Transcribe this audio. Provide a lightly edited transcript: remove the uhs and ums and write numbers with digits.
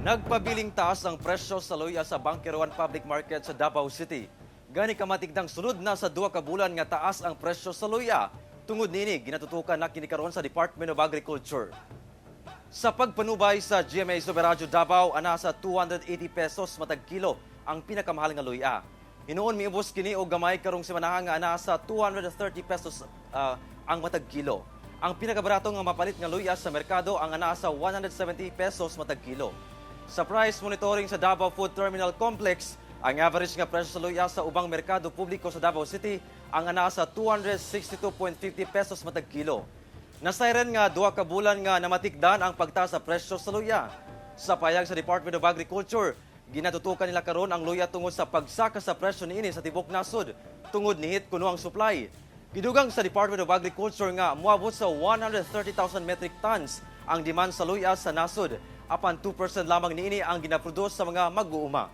Nagpabiling taas ang presyo sa luy-a sa Bankerohan Public Market sa Davao City. Gani kamatigdang sunod na sa 2 ka bulan nga taas ang presyo sa luy-a. Tungod nini, ginatutukan na kinikaroon sa Department of Agriculture. Sa pagpanubay sa GMA Soberadyo Davao, ana sa 280 pesos matag kilo ang pinakamahal nga luy-a. Hinoon miubos kini og gamay karong semana nga ana sa 230 pesos ang matag kilo. Ang pinakabarato nga mapalit nga luy-a sa merkado ang ana sa 170 pesos matag kilo. Sa price monitoring sa Davao Food Terminal Complex, ang average nga presyo sa luy-a sa ubang merkado publiko sa Davao City ang ana sa 262.50 pesos matag kilo. Nasayren nga 2 ka bulan nga namatikdan ang pagtaas sa presyo sa luy-a. Sa payag sa Department of Agriculture, ginatutukan nila karon ang luy-a tungod sa pagsaka sa presyo niini sa tibok nasod tungod nihit kuno ang supply. Gidugang sa Department of Agriculture nga moabot sa 130,000 metric tons ang demand sa luy-a sa nasod, apan 2% lamang niini ang ginaproduce sa mga mag-uuma.